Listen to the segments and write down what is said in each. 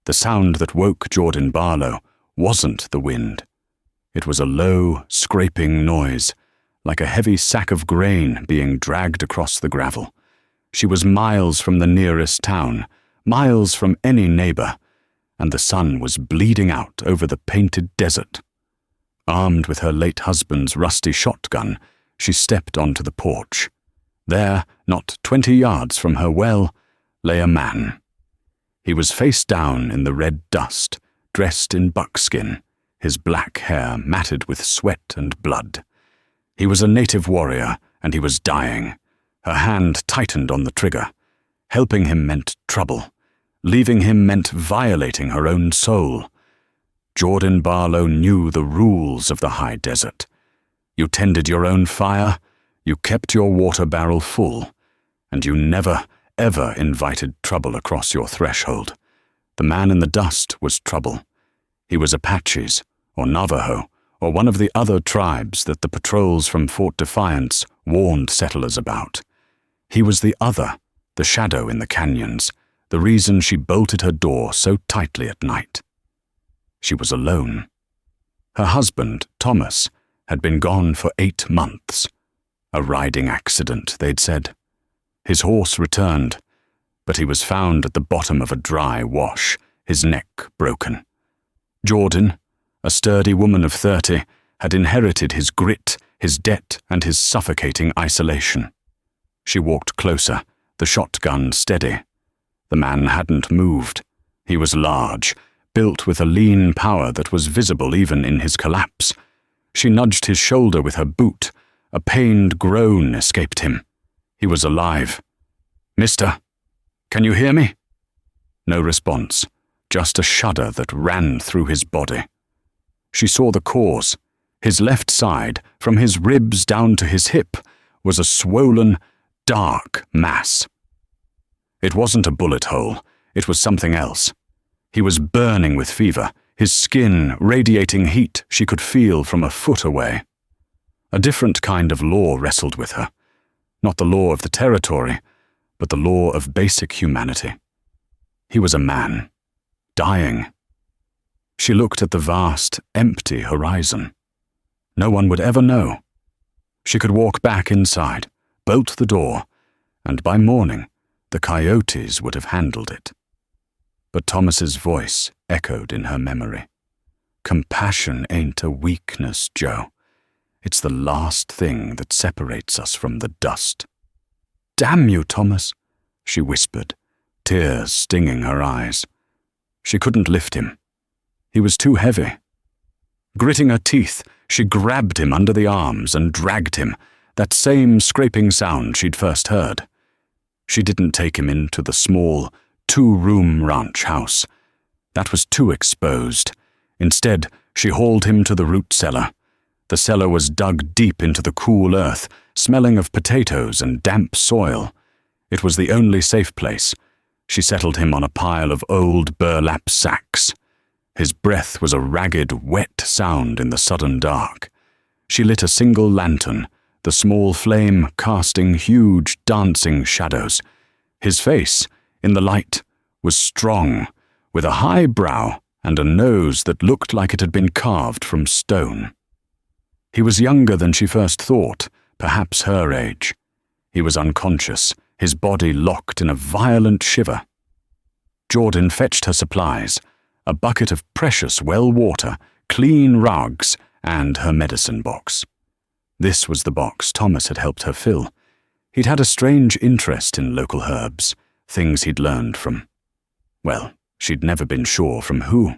The sound that woke Jordan Barlow wasn't the wind. It was a low, scraping noise, like a heavy sack of grain being dragged across the gravel. She was miles from the nearest town, miles from any neighbor, and the sun was bleeding out over the painted desert. Armed with her late husband's rusty shotgun, she stepped onto the porch. There, not 20 yards from her well, lay a man. He was face down in the red dust, dressed in buckskin, his black hair matted with sweat and blood. He was a native warrior, and he was dying. Her hand tightened on the trigger. Helping him meant trouble. Leaving him meant violating her own soul. Jordan Barlow knew the rules of the high desert. You tended your own fire, you kept your water barrel full, and you never, ever invited trouble across your threshold. The man in the dust was trouble. He was Apaches, or Navajo, or one of the other tribes that the patrols from Fort Defiance warned settlers about. He was the other, the shadow in the canyons, the reason she bolted her door so tightly at night. She was alone. Her husband, Thomas, had been gone for 8 months. A riding accident, they'd said. His horse returned, but he was found at the bottom of a dry wash, his neck broken. Jordan, a sturdy woman of 30, had inherited his grit, his debt, and his suffocating isolation. She walked closer, the shotgun steady. The man hadn't moved. He was large, built with a lean power that was visible even in his collapse. She nudged his shoulder with her boot. A pained groan escaped him. He was alive. "Mister, can you hear me?" No response, just a shudder that ran through his body. She saw the cause. His left side, from his ribs down to his hip, was a swollen, dark mass. It wasn't a bullet hole, it was something else. He was burning with fever, his skin radiating heat she could feel from a foot away. A different kind of law wrestled with her. Not the law of the territory, but the law of basic humanity. He was a man, dying. She looked at the vast, empty horizon. No one would ever know. She could walk back inside, bolt the door, and by morning, the coyotes would have handled it. But Thomas's voice echoed in her memory. "Compassion ain't a weakness, Joe. It's the last thing that separates us from the dust." "Damn you, Thomas," she whispered, tears stinging her eyes. She couldn't lift him. He was too heavy. Gritting her teeth, she grabbed him under the arms and dragged him, that same scraping sound she'd first heard. She didn't take him into the small, 2-room ranch house. That was too exposed. Instead, she hauled him to the root cellar. The cellar was dug deep into the cool earth, smelling of potatoes and damp soil. It was the only safe place. She settled him on a pile of old burlap sacks. His breath was a ragged, wet sound in the sudden dark. She lit a single lantern, the small flame casting huge, dancing shadows. His face, in the light, was strong, with a high brow and a nose that looked like it had been carved from stone. He was younger than she first thought, perhaps her age. He was unconscious, his body locked in a violent shiver. Jordan fetched her supplies, a bucket of precious well water, clean rugs, and her medicine box. This was the box Thomas had helped her fill. He'd had a strange interest in local herbs, things he'd learned from, well, she'd never been sure from who.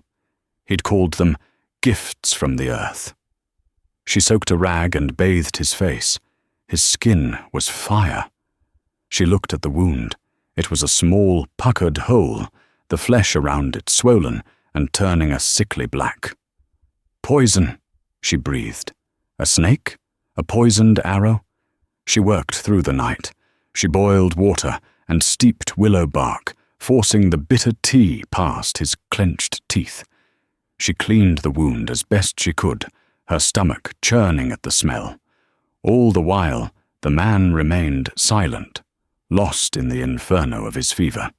He'd called them gifts from the earth. She soaked a rag and bathed his face. His skin was fire. She looked at the wound. It was a small, puckered hole, the flesh around it swollen and turning a sickly black. "Poison," she breathed. "A snake? A poisoned arrow?" She worked through the night. She boiled water and steeped willow bark, forcing the bitter tea past his clenched teeth. She cleaned the wound as best she could, her stomach churning at the smell. All the while, the man remained silent, lost in the inferno of his fever.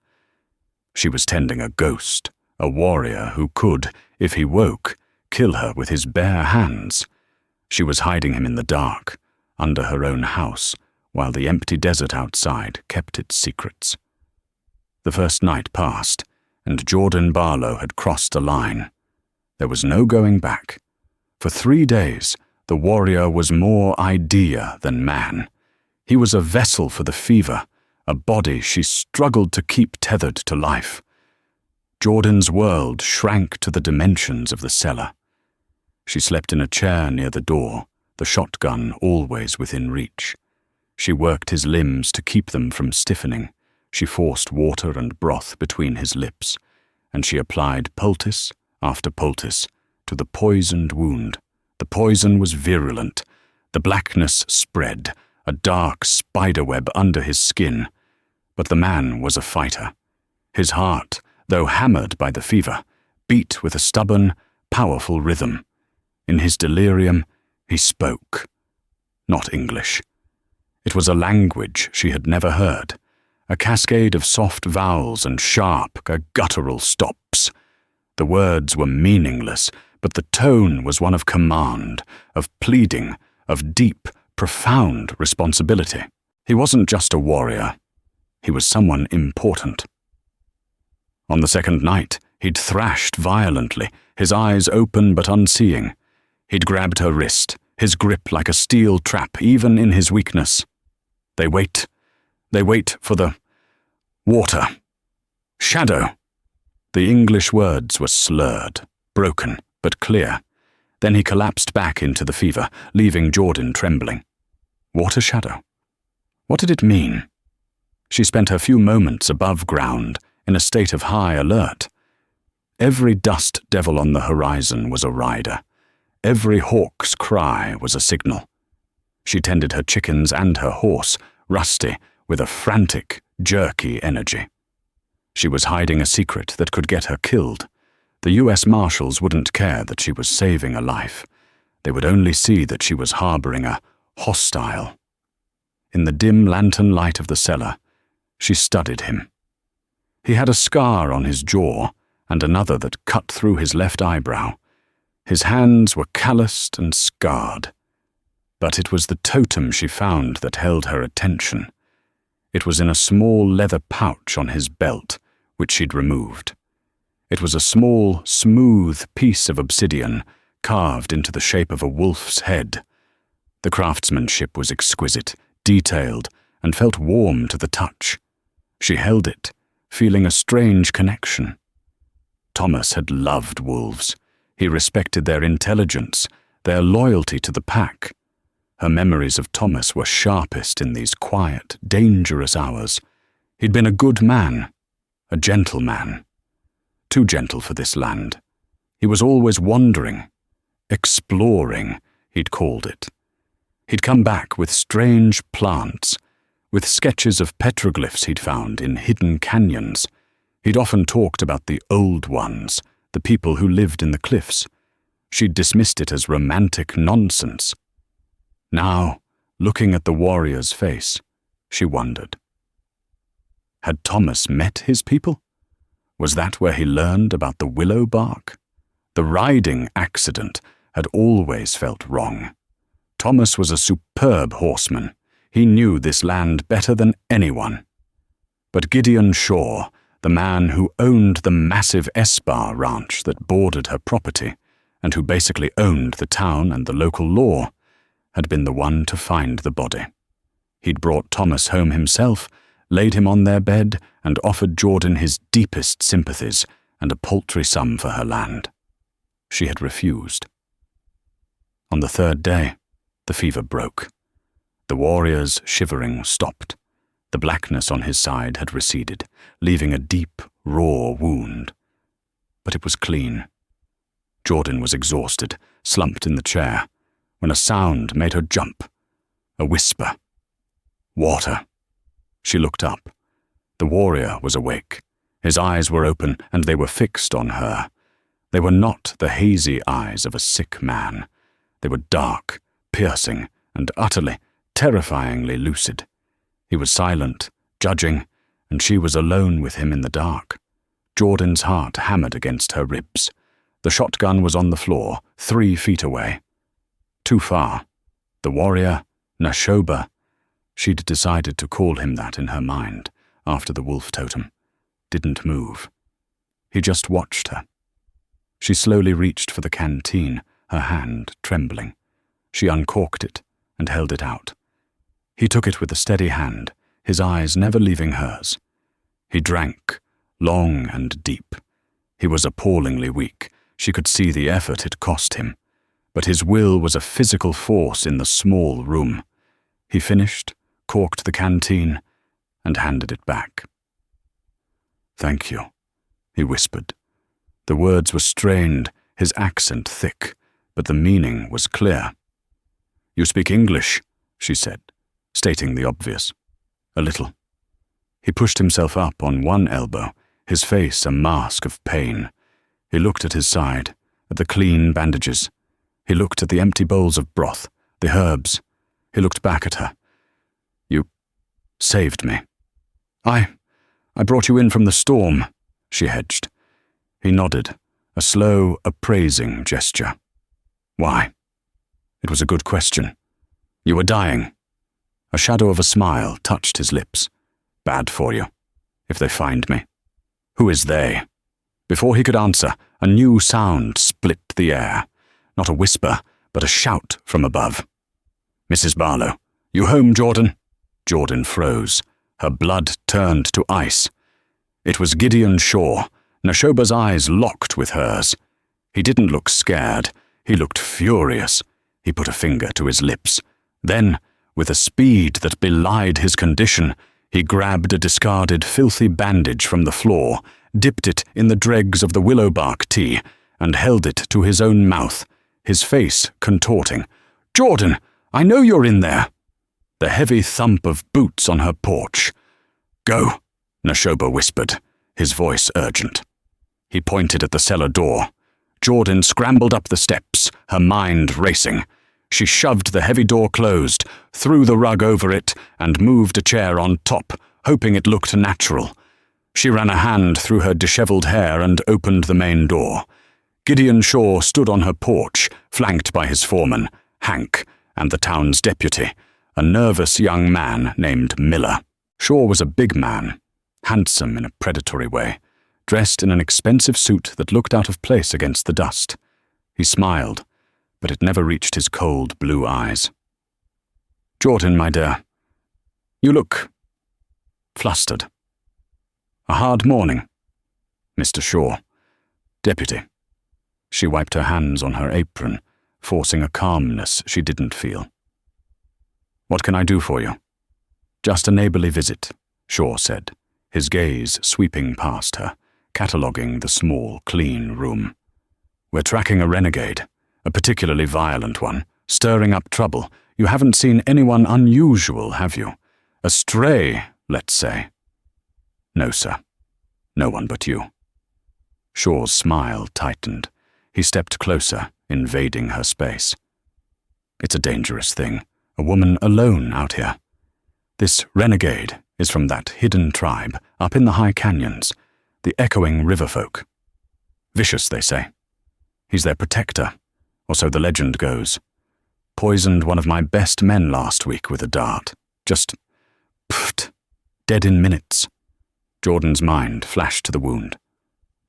She was tending a ghost, a warrior who could, if he woke, kill her with his bare hands. She was hiding him in the dark, under her own house, while the empty desert outside kept its secrets. The first night passed, and Jordan Barlow had crossed a line. There was no going back. For 3 days, the warrior was more idea than man. He was a vessel for the fever, a body she struggled to keep tethered to life. Jordan's world shrank to the dimensions of the cellar. She slept in a chair near the door, the shotgun always within reach. She worked his limbs to keep them from stiffening. She forced water and broth between his lips, and she applied poultice after poultice to the poisoned wound. The poison was virulent. The blackness spread, a dark spiderweb under his skin. But the man was a fighter. His heart, though hammered by the fever, beat with a stubborn, powerful rhythm. In his delirium, he spoke. Not English. It was a language she had never heard, a cascade of soft vowels and sharp, guttural stops. The words were meaningless, but the tone was one of command, of pleading, of deep, profound responsibility. He wasn't just a warrior. He was someone important. On the second night, he'd thrashed violently, his eyes open but unseeing. He'd grabbed her wrist, his grip like a steel trap, even in his weakness. They wait for the water. Shadow. The English words were slurred, broken, but clear. Then he collapsed back into the fever, leaving Jordan trembling. Water shadow? What did it mean? She spent her few moments above ground, in a state of high alert. Every dust devil on the horizon was a rider. Every hawk's cry was a signal. She tended her chickens and her horse, Rusty, with a frantic, jerky energy. She was hiding a secret that could get her killed. The U.S. Marshals wouldn't care that she was saving a life. They would only see that she was harboring a hostile. In the dim lantern light of the cellar, she studied him. He had a scar on his jaw and another that cut through his left eyebrow. His hands were calloused and scarred. But it was the totem she found that held her attention. It was in a small leather pouch on his belt, which she'd removed. It was a small, smooth piece of obsidian carved into the shape of a wolf's head. The craftsmanship was exquisite, detailed, and felt warm to the touch. She held it, feeling a strange connection. Thomas had loved wolves. He respected their intelligence, their loyalty to the pack. Her memories of Thomas were sharpest in these quiet, dangerous hours. He'd been a good man, a gentleman. Too gentle for this land. He was always wandering, exploring, he'd called it. He'd come back with strange plants, with sketches of petroglyphs he'd found in hidden canyons. He'd often talked about the old ones, the people who lived in the cliffs. She'd dismissed it as romantic nonsense. Now, looking at the warrior's face, she wondered. Had Thomas met his people? Was that where he learned about the willow bark? The riding accident had always felt wrong. Thomas was a superb horseman. He knew this land better than anyone. But Gideon Shaw, the man who owned the massive Esbar ranch that bordered her property, and who basically owned the town and the local law, had been the one to find the body. He'd brought Thomas home himself, laid him on their bed, and offered Jordan his deepest sympathies and a paltry sum for her land. She had refused. On the third day, the fever broke. The warrior's shivering stopped. The blackness on his side had receded, leaving a deep, raw wound. But it was clean. Jordan was exhausted, slumped in the chair, when a sound made her jump. A whisper. Water. She looked up. The warrior was awake. His eyes were open, and they were fixed on her. They were not the hazy eyes of a sick man. They were dark, piercing, and utterly, terrifyingly lucid. He was silent, judging, and she was alone with him in the dark. Jordan's heart hammered against her ribs. The shotgun was on the floor, 3 feet away. Too far. The warrior, Nashoba. She'd decided to call him that in her mind, after the wolf totem. Didn't move. He just watched her. She slowly reached for the canteen, her hand trembling. She uncorked it and held it out. He took it with a steady hand, his eyes never leaving hers. He drank, long and deep. He was appallingly weak. She could see the effort it cost him. But his will was a physical force in the small room. He finished, corked the canteen, and handed it back. "Thank you," he whispered. The words were strained, his accent thick, but the meaning was clear. "You speak English," she said, stating the obvious. "A little." He pushed himself up on one elbow, his face a mask of pain. He looked at his side, at the clean bandages. He looked at the empty bowls of broth, the herbs. He looked back at her. "You saved me." I brought you in from the storm," she hedged. He nodded, a slow, appraising gesture. "Why?" It was a good question. "You were dying." A shadow of a smile touched his lips. "Bad for you, if they find me." "Who is they?" Before he could answer, a new sound split the air. Not a whisper, but a shout from above. "Mrs. Barlow, you home, Jordan?" Jordan froze. Her blood turned to ice. It was Gideon Shaw. Nashoba's eyes locked with hers. He didn't look scared. He looked furious. He put a finger to his lips. Then, with a speed that belied his condition, he grabbed a discarded filthy bandage from the floor, dipped it in the dregs of the willow bark tea, and held it to his own mouth, his face contorting. "Jordan, I know you're in there." The heavy thump of boots on her porch. "Go," Nashoba whispered, his voice urgent. He pointed at the cellar door. Jordan scrambled up the steps, her mind racing. She shoved the heavy door closed, threw the rug over it, and moved a chair on top, hoping it looked natural. She ran a hand through her disheveled hair and opened the main door. Gideon Shaw stood on her porch, flanked by his foreman, Hank, and the town's deputy, a nervous young man named Miller. Shaw was a big man, handsome in a predatory way, dressed in an expensive suit that looked out of place against the dust. He smiled, but it never reached his cold blue eyes. "Jordan, my dear, you look flustered." "A hard morning." "Mr. Shaw." "Deputy." She wiped her hands on her apron, forcing a calmness she didn't feel. "What can I do for you?" "Just a neighborly visit," Shaw said, his gaze sweeping past her, cataloguing the small, clean room. "We're tracking a renegade, a particularly violent one, stirring up trouble. You haven't seen anyone unusual, have you? A stray, let's say." "No, sir. No one but you." Shaw's smile tightened. He stepped closer, invading her space. "It's a dangerous thing, a woman alone out here. This renegade is from that hidden tribe up in the high canyons, the echoing river folk. Vicious, they say. He's their protector, or so the legend goes. Poisoned one of my best men last week with a dart. Just pfft, dead in minutes." Jordan's mind flashed to the wound.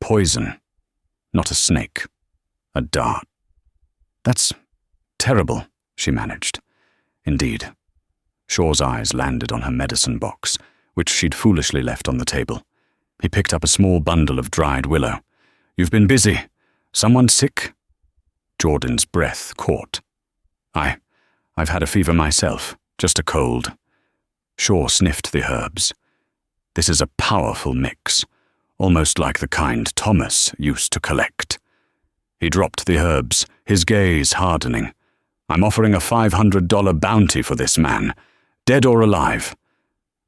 Poison, not a snake. A dart. "That's terrible," she managed. "Indeed." Shaw's eyes landed on her medicine box, which she'd foolishly left on the table. He picked up a small bundle of dried willow. "You've been busy. Someone sick?" Jordan's breath caught. I've had a fever myself, just a cold." Shaw sniffed the herbs. "This is a powerful mix, almost like the kind Thomas used to collect." He dropped the herbs, his gaze hardening. "I'm offering a $500 bounty for this man, dead or alive.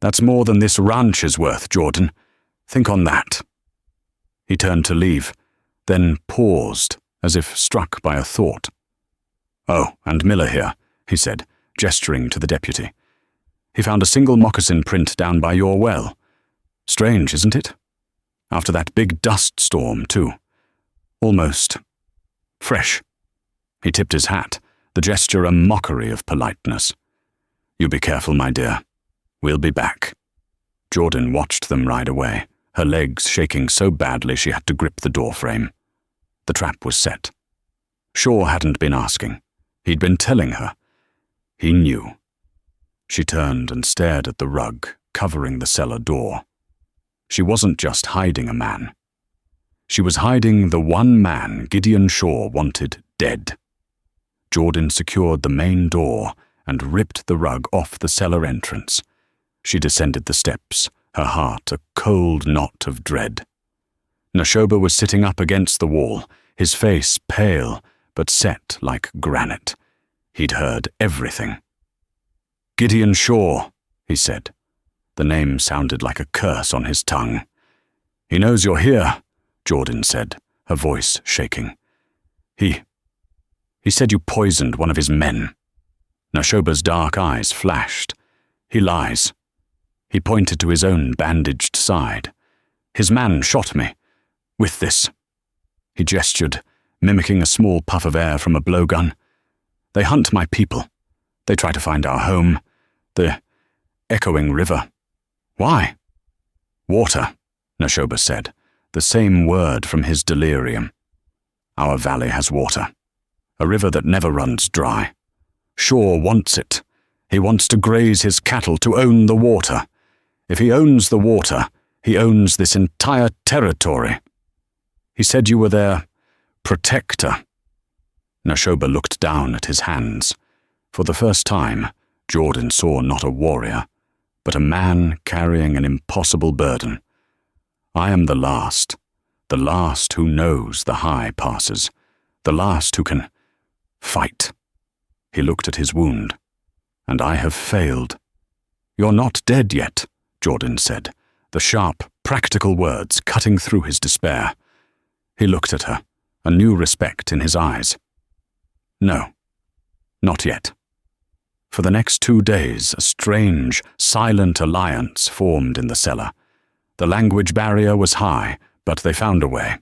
That's more than this ranch is worth, Jordan. Think on that." He turned to leave, then paused, as if struck by a thought. "Oh, and Miller here," he said, gesturing to the deputy. "He found a single moccasin print down by your well. Strange, isn't it?" After that big dust storm, too. Almost fresh. He tipped his hat, the gesture a mockery of politeness. You be careful, my dear. We'll be back. Jordan watched them ride away, her legs shaking so badly she had to grip the doorframe. The trap was set. Shaw hadn't been asking. He'd been telling her. He knew. She turned and stared at the rug covering the cellar door. She wasn't just hiding a man. She was hiding the one man Gideon Shaw wanted dead. Jordan secured the main door and ripped the rug off the cellar entrance. She descended the steps, her heart a cold knot of dread. Nashoba was sitting up against the wall, his face pale but set like granite. He'd heard everything. Gideon Shaw, he said. The name sounded like a curse on his tongue. He knows you're here, Jordan said, her voice shaking. He said you poisoned one of his men. Nashoba's dark eyes flashed. He lies. He pointed to his own bandaged side. His man shot me. With this. He gestured, mimicking a small puff of air from a blowgun. They hunt my people. They try to find our home. The echoing river. Why? Water, Nashoba said, the same word from his delirium. Our valley has water. A river that never runs dry. Shaw wants it. He wants to graze his cattle, to own the water. If he owns the water, he owns this entire territory. He said you were their protector. Nashoba looked down at his hands. For the first time, Jordan saw not a warrior, but a man carrying an impossible burden. I am the last who knows the high passes, the last who can fight. He looked at his wound. And I have failed. You're not dead yet, Jordan said, the sharp, practical words cutting through his despair. He looked at her, a new respect in his eyes. No, not yet. For the next 2 days, a strange, silent alliance formed in the cellar. The language barrier was high, but they found a way.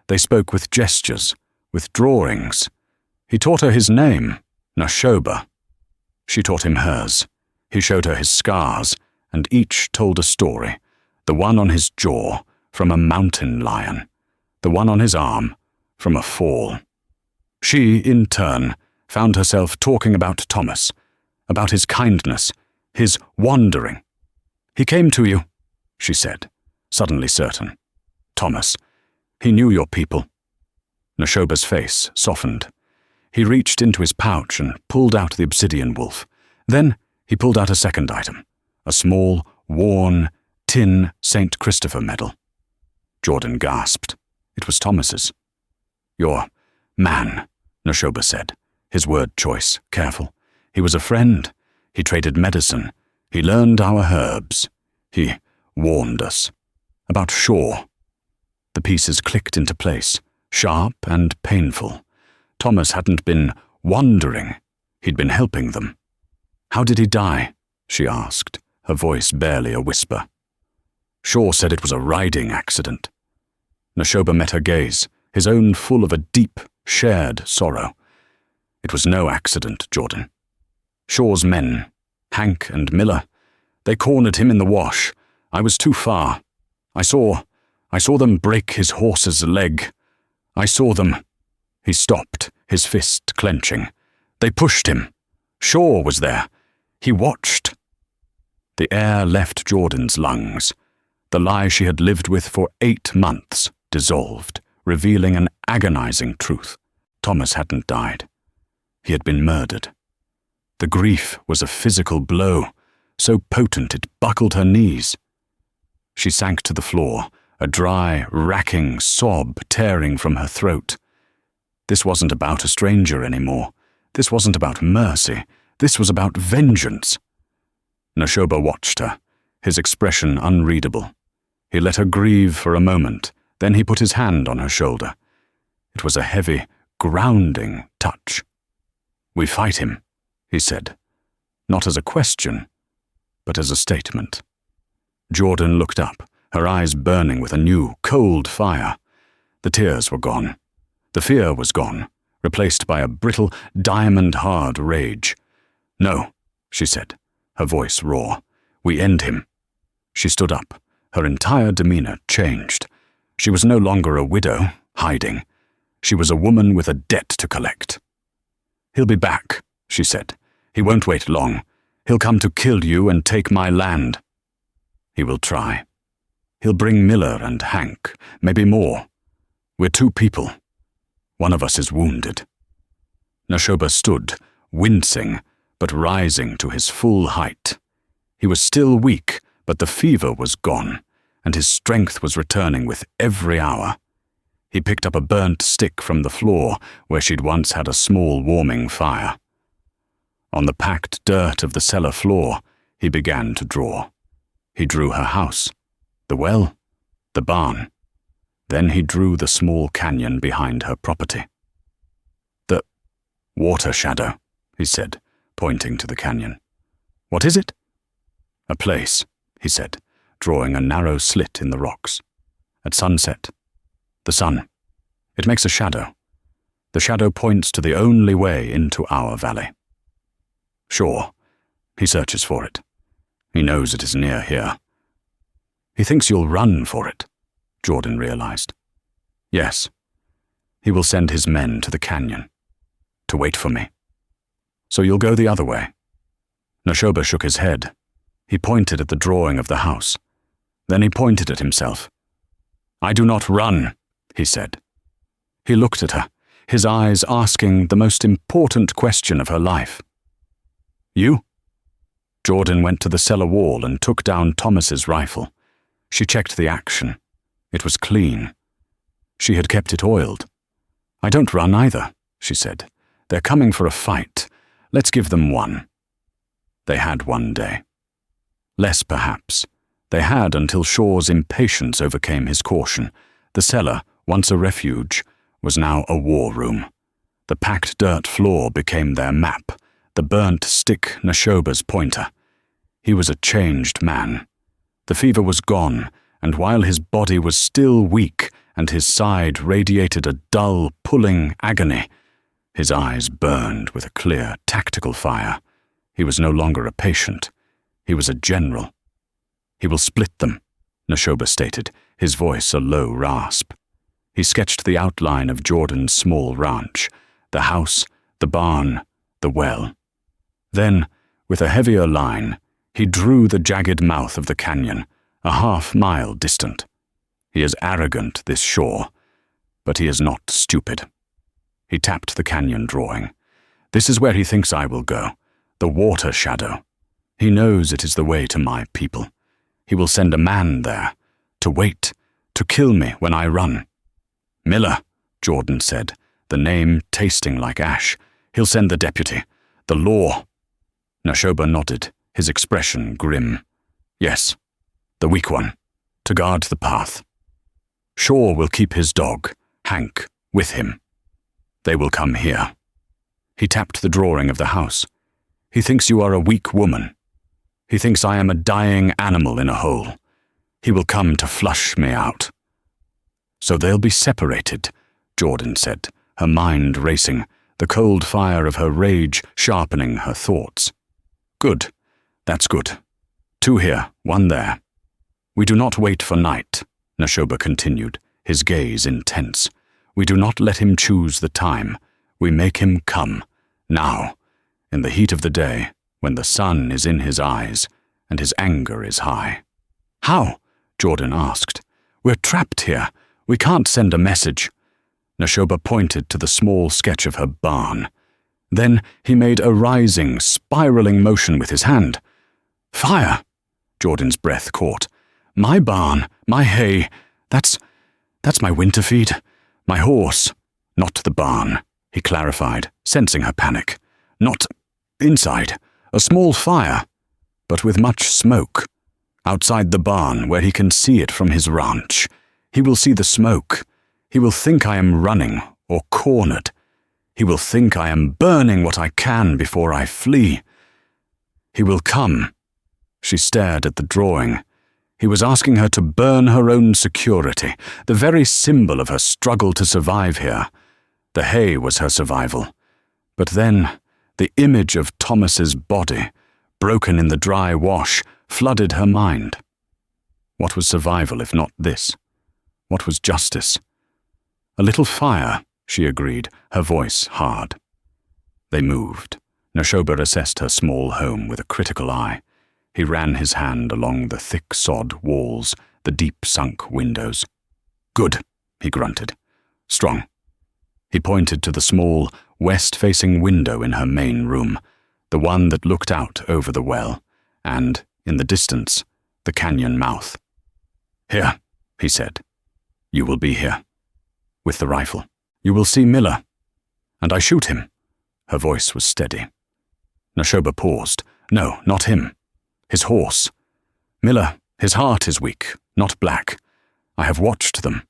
They spoke with gestures, with drawings. He taught her his name, Nashoba. She taught him hers. He showed her his scars, and each told a story. The one on his jaw, from a mountain lion. The one on his arm, from a fall. She, in turn, found herself talking about Thomas, about his kindness, his wandering. He came to you, she said, suddenly certain. Thomas, he knew your people. Nashoba's face softened. He reached into his pouch and pulled out the obsidian wolf. Then he pulled out a second item, a small, worn, tin St. Christopher medal. Jordan gasped. It was Thomas's. Your man, Nashoba said, his word choice careful. He was a friend. He traded medicine. He learned our herbs. He warned us. About Shaw. The pieces clicked into place, sharp and painful. Thomas hadn't been wandering. He'd been helping them. How did he die? She asked, her voice barely a whisper. Shaw said it was a riding accident. Nashoba met her gaze, his own full of a deep, shared sorrow. It was no accident, Jordan. Shaw's men, Hank and Miller, they cornered him in the wash. I was too far. I saw them break his horse's leg. I saw them. He stopped, his fist clenching. They pushed him. Shaw was there. He watched. The air left Jordan's lungs. The lie she had lived with for 8 months dissolved, revealing an agonizing truth. Thomas hadn't died. He had been murdered. The grief was a physical blow, so potent it buckled her knees. She sank to the floor, a dry, racking sob tearing from her throat. This wasn't about a stranger anymore. This wasn't about mercy. This was about vengeance. Nashoba watched her, his expression unreadable. He let her grieve for a moment, then he put his hand on her shoulder. It was a heavy, grounding touch. We fight him, he said, not as a question, but as a statement. Jordan looked up, her eyes burning with a new, cold fire. The tears were gone. The fear was gone, replaced by a brittle, diamond-hard rage. "No," she said, her voice raw. "We end him." She stood up. Her entire demeanor changed. She was no longer a widow, hiding. She was a woman with a debt to collect. "He'll be back," she said. "He won't wait long. He'll come to kill you and take my land." "He will try. He'll bring Miller and Hank, maybe more. We're two people. One of us is wounded." Nashoba stood, wincing, but rising to his full height. He was still weak, but the fever was gone, and his strength was returning with every hour. He picked up a burnt stick from the floor where she'd once had a small warming fire. On the packed dirt of the cellar floor, he began to draw. He drew her house, the well, the barn. Then he drew the small canyon behind her property. "The water shadow," he said, pointing to the canyon. "What is it?" "A place," he said, drawing a narrow slit in the rocks. "At sunset. The sun. It makes a shadow. The shadow points to the only way into our valley." "Sure." He searches for it. He knows it is near here. "He thinks you'll run for it," Jordan realized. "Yes. He will send his men to the canyon, to wait for me. So you'll go the other way." Nashoba shook his head. He pointed at the drawing of the house. Then he pointed at himself. "I do not run," he said. He looked at her, his eyes asking the most important question of her life. "You?" Jordan went to the cellar wall and took down Thomas's rifle. She checked the action. It was clean. She had kept it oiled. "I don't run either," she said. "They're coming for a fight. Let's give them one." They had one day. Less, perhaps. They had until Shaw's impatience overcame his caution. The cellar, once a refuge, was now a war room. The packed dirt floor became their map, the burnt stick Nashoba's pointer. He was a changed man. The fever was gone, and while his body was still weak and his side radiated a dull, pulling agony, his eyes burned with a clear, tactical fire. He was no longer a patient. He was a general. "He will split them," Nashoba stated, his voice a low rasp. He sketched the outline of Jordan's small ranch, the house, the barn, the well. Then, with a heavier line, he drew the jagged mouth of the canyon, a half-mile distant. He is arrogant, this Shaw, but he is not stupid. He tapped the canyon drawing. "This is where he thinks I will go, the water shadow. He knows it is the way to my people. He will send a man there, to wait, to kill me when I run." "Miller," Jordan said, the name tasting like ash. "He'll send the deputy. The law." Nashoba nodded, his expression grim. "Yes, the weak one, to guard the path. Shaw will keep his dog, Hank, with him. They will come here." He tapped the drawing of the house. "He thinks you are a weak woman. He thinks I am a dying animal in a hole. He will come to flush me out." "So they'll be separated," Jordan said, her mind racing, the cold fire of her rage sharpening her thoughts. "Good. That's good. 2 here, 1 there. We do not wait for night," Nashoba continued, his gaze intense. "We do not let him choose the time. We make him come, now, in the heat of the day, when the sun is in his eyes and his anger is high." "How?" Jordan asked. "We're trapped here. We can't send a message." Nashoba pointed to the small sketch of her barn. Then he made a rising, spiraling motion with his hand. "Fire!" Jordan's breath caught. "My barn, my hay, that's my winter feed, my horse. Not the barn," he clarified, sensing her panic. "Not inside, a small fire, but with much smoke. Outside the barn, where he can see it from his ranch. He will see the smoke. He will think I am running or cornered. He will think I am burning what I can before I flee. He will come." She stared at the drawing. He was asking her to burn her own security, the very symbol of her struggle to survive here. The hay was her survival. But then, the image of Thomas's body, broken in the dry wash, flooded her mind. What was survival if not this? What was justice? A little fire, she agreed, her voice hard. They moved. Nashoba assessed her small home with a critical eye. He ran his hand along the thick sod walls, the deep-sunk windows. "Good," he grunted. "Strong." He pointed to the small, west-facing window in her main room, the one that looked out over the well, and, in the distance, the canyon mouth. "Here," he said. "You will be here. With the rifle. You will see Miller. And I shoot him." Her voice was steady. Nashoba paused. "No, not him. His horse. Miller, his heart is weak, not black. I have watched them.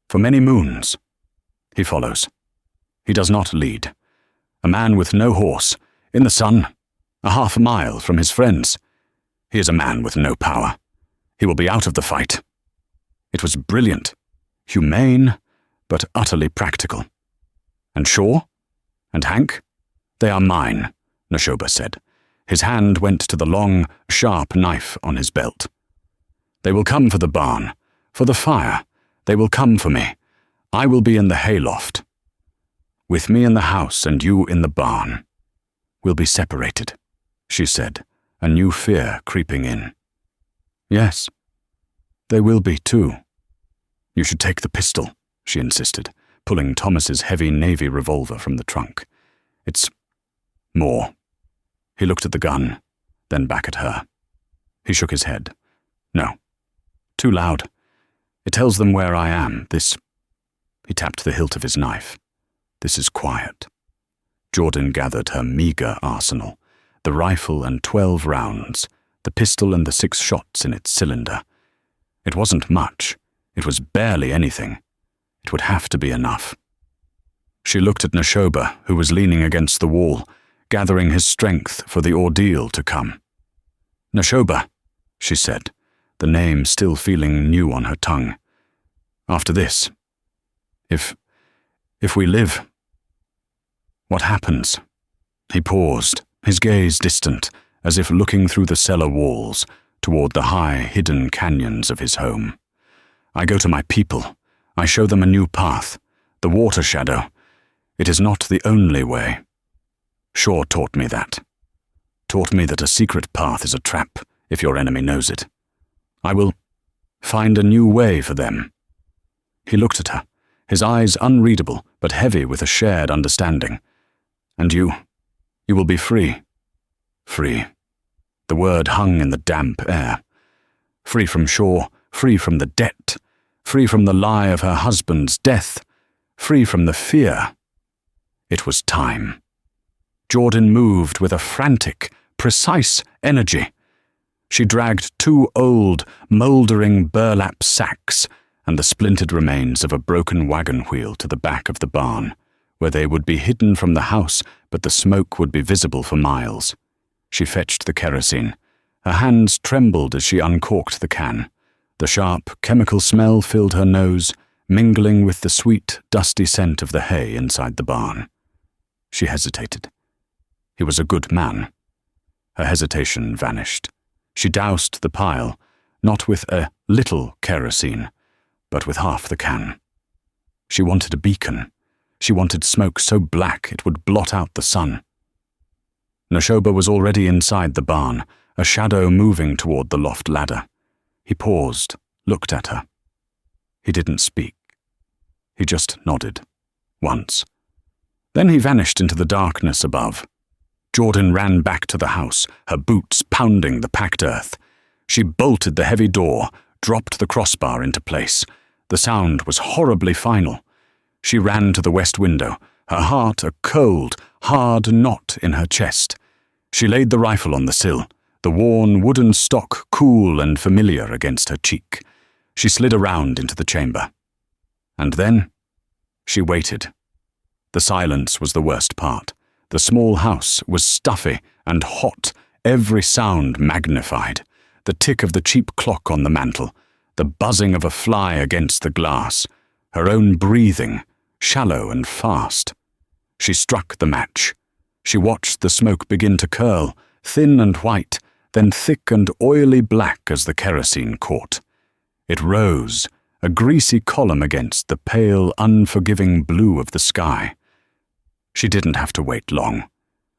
For many moons. He follows. He does not lead. A man with no horse, in the sun, a half mile from his friends. He is a man with no power. He will be out of the fight." It was brilliant, humane, but utterly practical. "And Shaw? And Hank? They are mine," Nashoba said. His hand went to the long, sharp knife on his belt. "They will come for the barn, for the fire. They will come for me. I will be in the hayloft. With me in the house and you in the barn. We'll be separated," she said, a new fear creeping in. "Yes, they will be too." "You should take the pistol," she insisted, pulling Thomas's heavy Navy revolver from the trunk. "It's more." He looked at the gun, then back at her. He shook his head. "No. Too loud. It tells them where I am. This—" He tapped the hilt of his knife. "This is quiet." Jordan gathered her meager arsenal, the rifle and 12 rounds, the pistol and the 6 shots in its cylinder. It wasn't much. It was barely anything. It would have to be enough. She looked at Nashoba, who was leaning against the wall, gathering his strength for the ordeal to come. "Nashoba," she said, the name still feeling new on her tongue. "After this, if we live, what happens?" He paused, his gaze distant, as if looking through the cellar walls toward the high, hidden canyons of his home. "I go to my people. I show them a new path, the water shadow. It is not the only way. Shaw taught me that. Taught me that a secret path is a trap if your enemy knows it. I will find a new way for them." He looked at her, his eyes unreadable but heavy with a shared understanding. "And you will be free." Free. The word hung in the damp air. Free from Shaw, free from the debt, free from the lie of her husband's death, free from the fear. It was time. Jordan moved with a frantic, precise energy. She dragged 2 old, mouldering burlap sacks and the splintered remains of a broken wagon wheel to the back of the barn, where they would be hidden from the house, but the smoke would be visible for miles. She fetched the kerosene. Her hands trembled as she uncorked the can. The sharp, chemical smell filled her nose, mingling with the sweet, dusty scent of the hay inside the barn. She hesitated. He was a good man. Her hesitation vanished. She doused the pile, not with a little kerosene, but with half the can. She wanted a beacon. She wanted smoke so black it would blot out the sun. Nashoba was already inside the barn, a shadow moving toward the loft ladder. He paused, looked at her. He didn't speak. He just nodded, once. Then he vanished into the darkness above. Jordan ran back to the house, her boots pounding the packed earth. She bolted the heavy door, dropped the crossbar into place. The sound was horribly final. She ran to the west window, her heart a cold, hard knot in her chest. She laid the rifle on the sill, the worn wooden stock cool and familiar against her cheek. She slid around into the chamber. And then she waited. The silence was the worst part. The small house was stuffy and hot, every sound magnified. the tick of the cheap clock on the mantel, the buzzing of a fly against the glass, her own breathing, shallow and fast. She struck the match. She watched the smoke begin to curl, thin and white, then thick and oily black as the kerosene caught. It rose, a greasy column against the pale, unforgiving blue of the sky. She didn't have to wait long.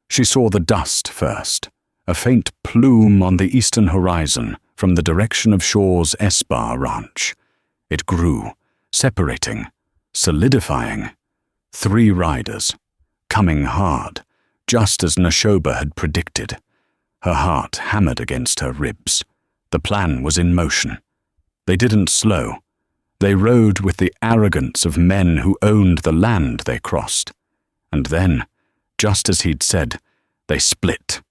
She saw the dust first, a faint plume on the eastern horizon from the direction of Shaw's S-Bar ranch. It grew, separating, solidifying. 3 riders, coming hard, just as Nashoba had predicted. Her heart hammered against her ribs. The plan was in motion. They didn't slow. They rode with the arrogance of men who owned the land they crossed. And then, just as he'd said, they split.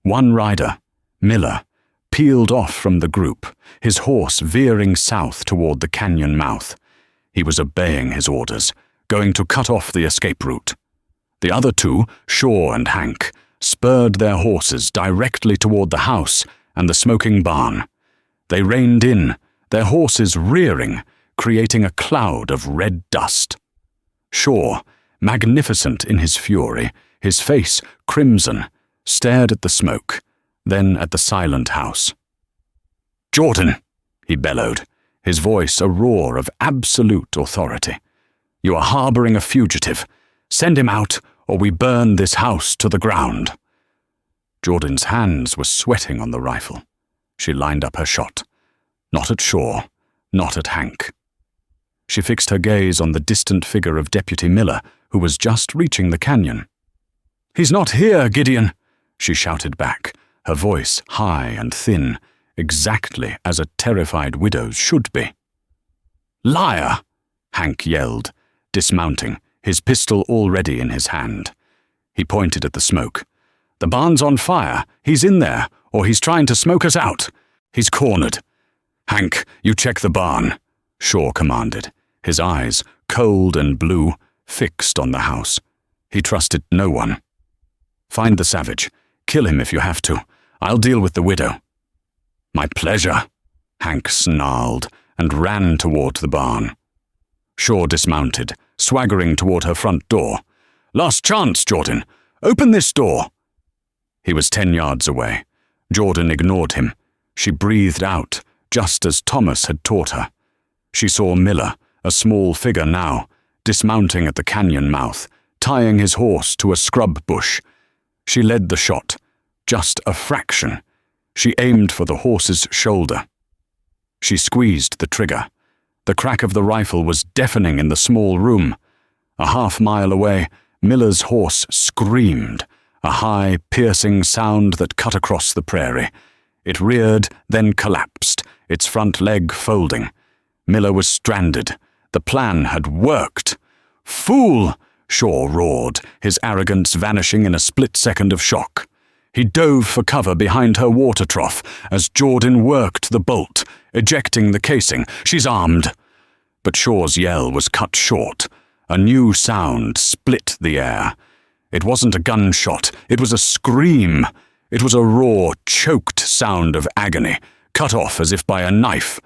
One rider, Miller, peeled off from the group, his horse veering south toward the canyon mouth. He was obeying his orders, going to cut off the escape route. The other 2, Shaw and Hank, spurred their horses directly toward the house and the smoking barn. They reined in, their horses rearing, creating a cloud of red dust. Shaw, magnificent in his fury, his face crimson, stared at the smoke, then at the silent house. "Jordan," he bellowed, his voice a roar of absolute authority. "You are harboring a fugitive. Send him out, or we burn this house to the ground." Jordan's hands were sweating on the rifle. She lined up her shot. Not at Shaw, not at Hank. She fixed her gaze on the distant figure of Deputy Miller, who was just reaching the canyon. "He's not here, Gideon," she shouted back, her voice high and thin, exactly as a terrified widow's should be. "Liar!" Hank yelled, dismounting, his pistol already in his hand. He pointed at the smoke. "The barn's on fire. He's in there, or he's trying to smoke us out. He's cornered." "Hank, you check the barn," Shaw commanded, his eyes, cold and blue, fixed on the house. He trusted no one. "Find the savage. Kill him if you have to. I'll deal with the widow." "My pleasure," Hank snarled and ran toward the barn. Shaw dismounted, swaggering toward her front door. "Last chance, Jordan. Open this door." He was 10 yards away. Jordan ignored him. She breathed out, just as Thomas had taught her. She saw Miller, a small figure now, dismounting at the canyon mouth, tying his horse to a scrub bush. She led the shot, just a fraction. She aimed for the horse's shoulder. She squeezed the trigger. The crack of the rifle was deafening in the small room. A half-mile away, Miller's horse screamed, a high, piercing sound that cut across the prairie. It reared, then collapsed, its front leg folding. Miller was stranded. The plan had worked. "Fool!" Shaw roared, his arrogance vanishing in a split second of shock. He dove for cover behind her water trough as Jordan worked the bolt, ejecting the casing. "She's armed." But Shaw's yell was cut short. A new sound split the air. It wasn't a gunshot, it was a scream. It was a raw, choked sound of agony, cut off as if by a knife.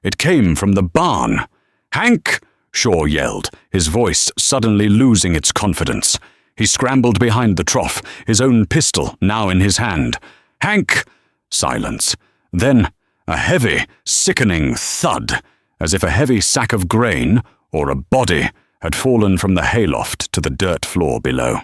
It came from the barn. "Hank!" Shaw yelled, his voice suddenly losing its confidence. He scrambled behind the trough, his own pistol now in his hand. "Hank!" Silence. Then a heavy, sickening thud, as if a heavy sack of grain, or a body, had fallen from the hayloft to the dirt floor below.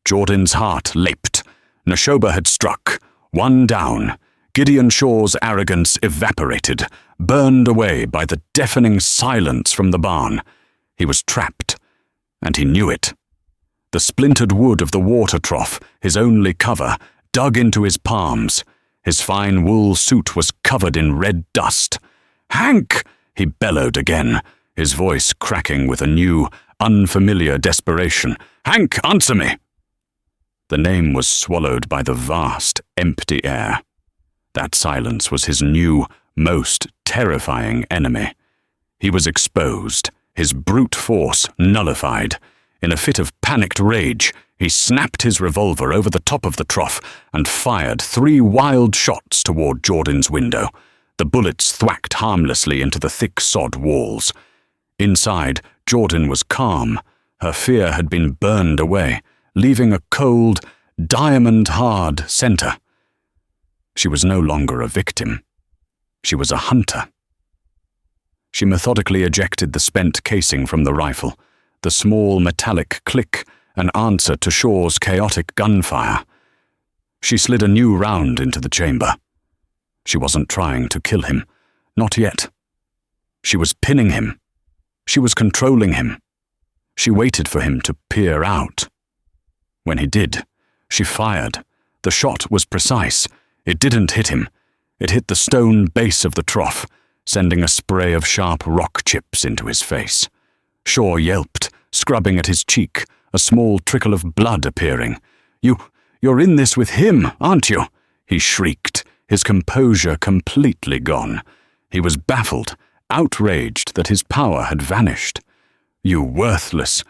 Jordan's heart leaped. Nashoba had struck. One down. Gideon Shaw's arrogance evaporated, burned away by the deafening silence from the barn. He was trapped, and he knew it. The splintered wood of the water trough, his only cover, dug into his palms. His fine wool suit was covered in red dust. "Hank!" he bellowed again, his voice cracking with a new, unfamiliar desperation. "Hank, answer me!" The name was swallowed by the vast, empty air. That silence was his new, most terrifying enemy. He was exposed, his brute force nullified. In a fit of panicked rage, He snapped his revolver over the top of the trough and fired 3 wild shots toward Jordan's window. The bullets thwacked harmlessly into the thick sod walls. Inside, Jordan was calm. Her fear had been burned away, leaving a cold, diamond-hard center. She was no longer a victim. She was a hunter. She methodically ejected the spent casing from the rifle, the small metallic click, an answer to Shaw's chaotic gunfire. She slid a new round into the chamber. She wasn't trying to kill him. Not yet. She was pinning him. She was controlling him. She waited for him to peer out. When he did, she fired. The shot was precise. It didn't hit him. It hit the stone base of the trough, sending a spray of sharp rock chips into his face. Shaw yelped, scrubbing at his cheek, a small trickle of blood appearing. You're in this with him, aren't you?" he shrieked, his composure completely gone. He was baffled, outraged that his power had vanished. "You worthless!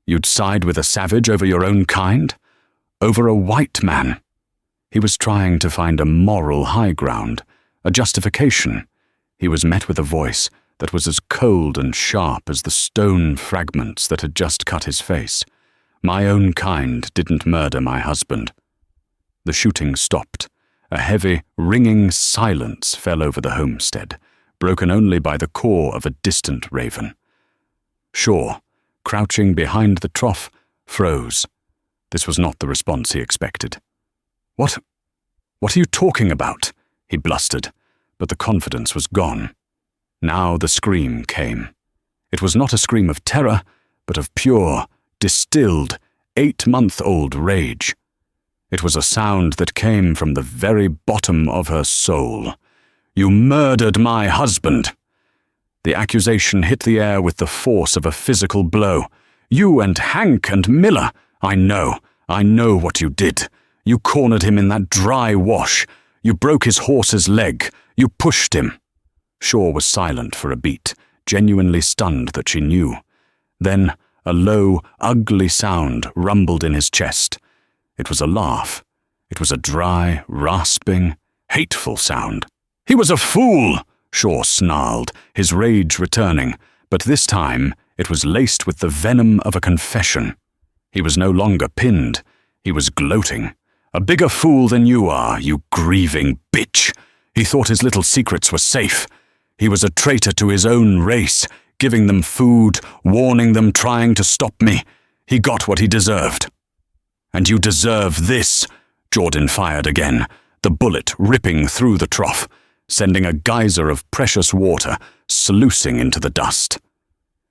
You'd side with a savage over your own kind? Over a white man?" He was trying to find a moral high ground, a justification. He was met with a voice that was as cold and sharp as the stone fragments that had just cut his face. "My own kind didn't murder my husband." The shooting stopped. A heavy, ringing silence fell over the homestead, broken only by the caw of a distant raven. Shaw, crouching behind the trough, froze. This was not the response he expected. What are you talking about?" he blustered, but the confidence was gone. Now the scream came. It was not a scream of terror, but of pure, distilled, 8-month-old rage. It was a sound that came from the very bottom of her soul. "You murdered my husband!" The accusation hit the air with the force of a physical blow. "You and Hank and Miller! I know what you did. You cornered him in that dry wash. You broke his horse's leg. You pushed him." Shaw was silent for a beat, genuinely stunned that she knew. Then a low, ugly sound rumbled in his chest. It was a laugh. It was a dry, rasping, hateful sound. "He was a fool!" Shaw snarled, his rage returning, but this time it was laced with the venom of a confession. He was no longer pinned. He was gloating. "A bigger fool than you are, you grieving bitch!" He thought his little secrets were safe. He was a traitor to his own race, giving them food, warning them, trying to stop me. He got what he deserved. "And you deserve this," Jordan fired again, the bullet ripping through the trough, sending a geyser of precious water sluicing into the dust.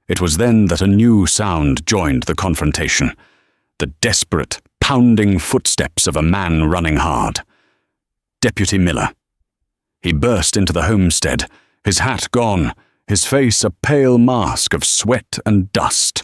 It was then that a new sound joined the confrontation, the desperate, pounding footsteps of a man running hard. Deputy Miller. He burst into the homestead, his hat gone, his face a pale mask of sweat and dust.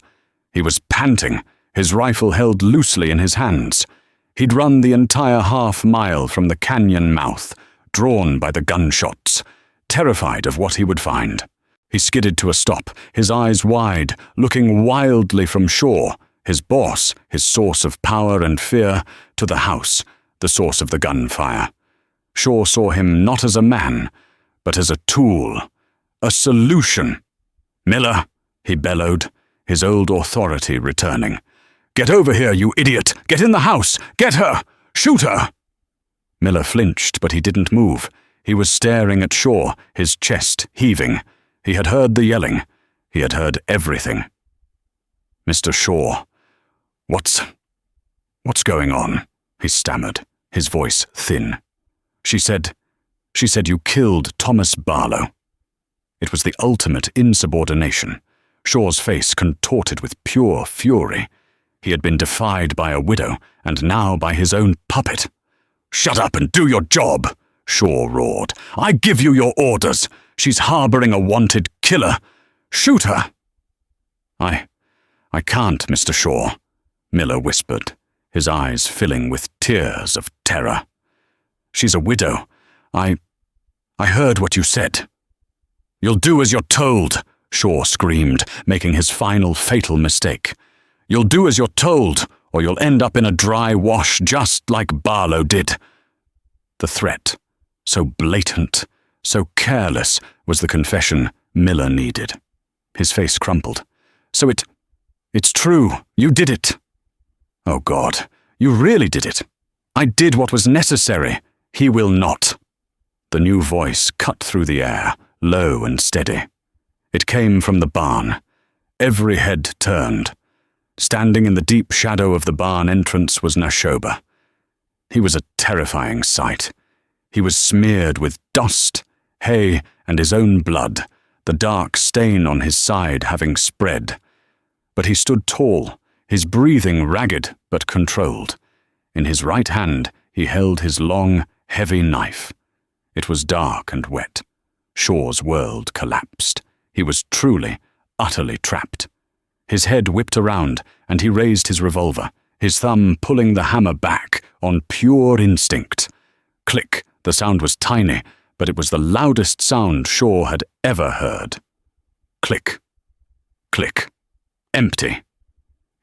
He was panting, his rifle held loosely in his hands. He'd run the entire half-mile from the canyon mouth, drawn by the gunshots, terrified of what he would find. He skidded to a stop, his eyes wide, looking wildly from Shaw, his boss, his source of power and fear, to the house, the source of the gunfire. Shaw saw him not as a man, but as a tool, a solution. "Miller," he bellowed, his old authority returning. "Get over here, you idiot! Get in the house! Get her! Shoot her!" Miller flinched, but he didn't move. He was staring at Shaw, his chest heaving. He had heard the yelling. He had heard everything. "Mr. Shaw, what's going on?" he stammered, his voice thin. She said you killed Thomas Barlow." It was the ultimate insubordination. Shaw's face contorted with pure fury. He had been defied by a widow, and now by his own puppet. "Shut up and do your job," Shaw roared. "I give you your orders. She's harboring a wanted killer. Shoot her." I can't, Mr. Shaw," Miller whispered, his eyes filling with tears of terror. "She's a widow. I heard what you said." "You'll do as you're told," Shaw screamed, making his final fatal mistake. "You'll do as you're told, or you'll end up in a dry wash just like Barlow did." The threat, so blatant, so careless, was the confession Miller needed. His face crumpled. "So it's true, you did it." "Oh God, you really did it." "I did what was necessary. He will not." The new voice cut through the air, low and steady. It came from the barn. Every head turned. Standing in the deep shadow of the barn entrance was Nashoba. He was a terrifying sight. He was smeared with dust, hay, and his own blood, the dark stain on his side having spread. But he stood tall, his breathing ragged but controlled. In his right hand he held his long, heavy knife. It was dark and wet. Shaw's world collapsed. He was truly, utterly trapped. His head whipped around, and he raised his revolver, his thumb pulling the hammer back on pure instinct. Click, the sound was tiny, but it was the loudest sound Shaw had ever heard. Click. Click. Empty.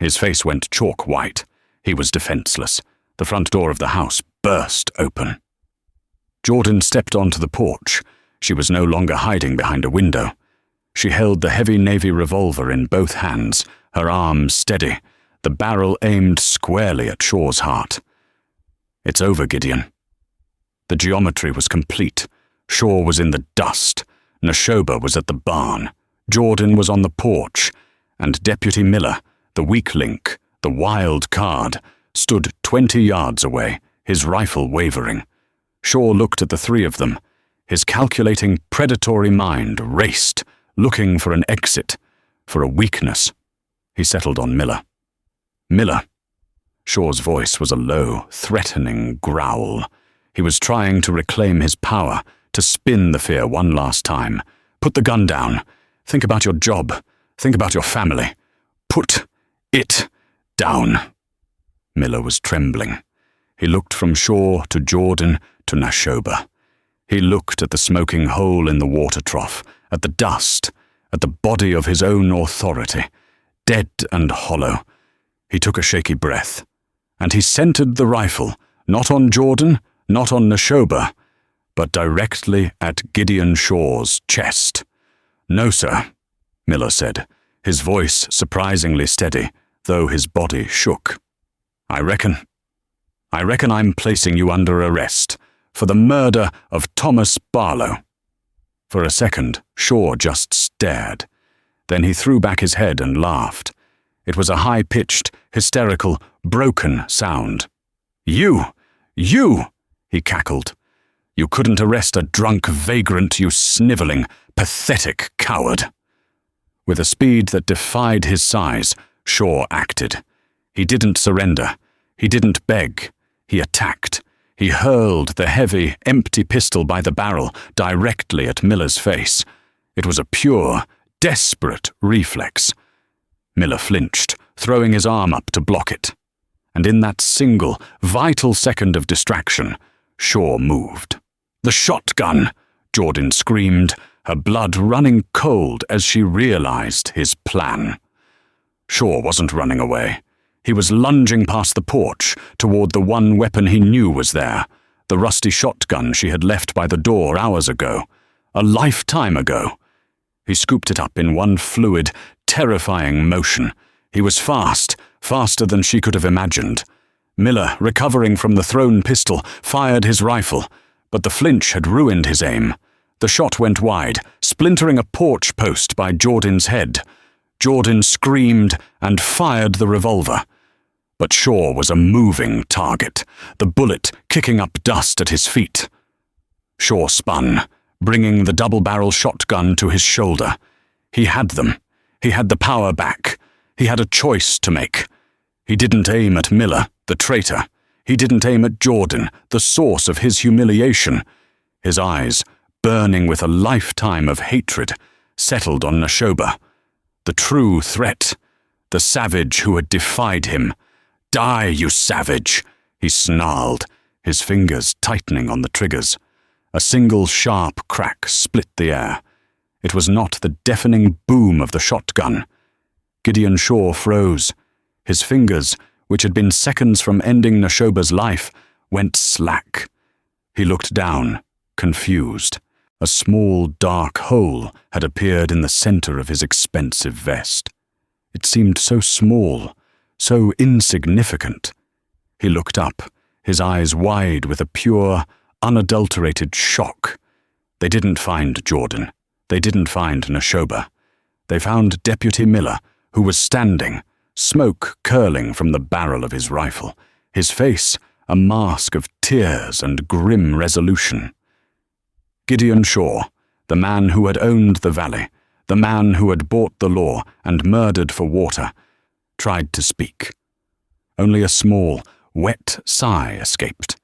His face went chalk white. He was defenseless. The front door of the house burst open. Jordan stepped onto the porch. She was no longer hiding behind a window. She held the heavy navy revolver in both hands, her arms steady, the barrel aimed squarely at Shaw's heart. "It's over, Gideon." The geometry was complete. Shaw was in the dust. Nashoba was at the barn. Jordan was on the porch. And Deputy Miller, the weak link, the wild card, stood 20 yards away, his rifle wavering. Shaw looked at the three of them. His calculating, predatory mind raced, looking for an exit, for a weakness. He settled on Miller. "Miller." Shaw's voice was a low, threatening growl. He was trying to reclaim his power, to spin the fear one last time. "Put the gun down. Think about your job. Think about your family. Put it down." Miller was trembling. He looked from Shaw to Jordan to Nashoba. He looked at the smoking hole in the water trough, at the dust, at the body of his own authority, dead and hollow. He took a shaky breath, and he centered the rifle, not on Jordan, not on Nashoba, but directly at Gideon Shaw's chest. "No, sir," Miller said, his voice surprisingly steady, though his body shook. I reckon I'm placing you under arrest for the murder of Thomas Barlow." For a second, Shaw just stared. Then he threw back his head and laughed. It was a high-pitched, hysterical, broken sound. You, he cackled. "You couldn't arrest a drunk vagrant, you sniveling, pathetic coward." With a speed that defied his size, Shaw acted. He didn't surrender. He didn't beg. He attacked. He hurled the heavy, empty pistol by the barrel directly at Miller's face. It was a pure, desperate reflex. Miller flinched, throwing his arm up to block it. And in that single, vital second of distraction, Shaw moved. "The shotgun!" Jordan screamed, her blood running cold as she realized his plan. Shaw wasn't running away. He was lunging past the porch toward the one weapon he knew was there, the rusty shotgun she had left by the door hours ago, a lifetime ago. He scooped it up in one fluid, terrifying motion. He was fast, faster than she could have imagined. Miller, recovering from the thrown pistol, fired his rifle, but the flinch had ruined his aim. The shot went wide, splintering a porch post by Jordan's head. Jordan screamed and fired the revolver. But Shaw was a moving target, the bullet kicking up dust at his feet. Shaw spun, bringing the double-barrel shotgun to his shoulder. He had them. He had the power back. He had a choice to make. He didn't aim at Miller, the traitor. He didn't aim at Jordan, the source of his humiliation. His eyes, burning with a lifetime of hatred, settled on Nashoba. The true threat, the savage who had defied him. "Die, you savage!" he snarled, his fingers tightening on the triggers. A single sharp crack split the air. It was not the deafening boom of the shotgun. Gideon Shaw froze. His fingers, which had been seconds from ending Neshoba's life, went slack. He looked down, confused. A small, dark hole had appeared in the center of his expensive vest. It seemed so small, so insignificant. He looked up, his eyes wide with a pure, unadulterated shock. They didn't find Jordan. They didn't find Neshoba. They found Deputy Miller, who was standing, smoke curling from the barrel of his rifle, his face a mask of tears and grim resolution. Gideon Shaw, the man who had owned the valley, the man who had bought the law and murdered for water, tried to speak. Only a small, wet sigh escaped.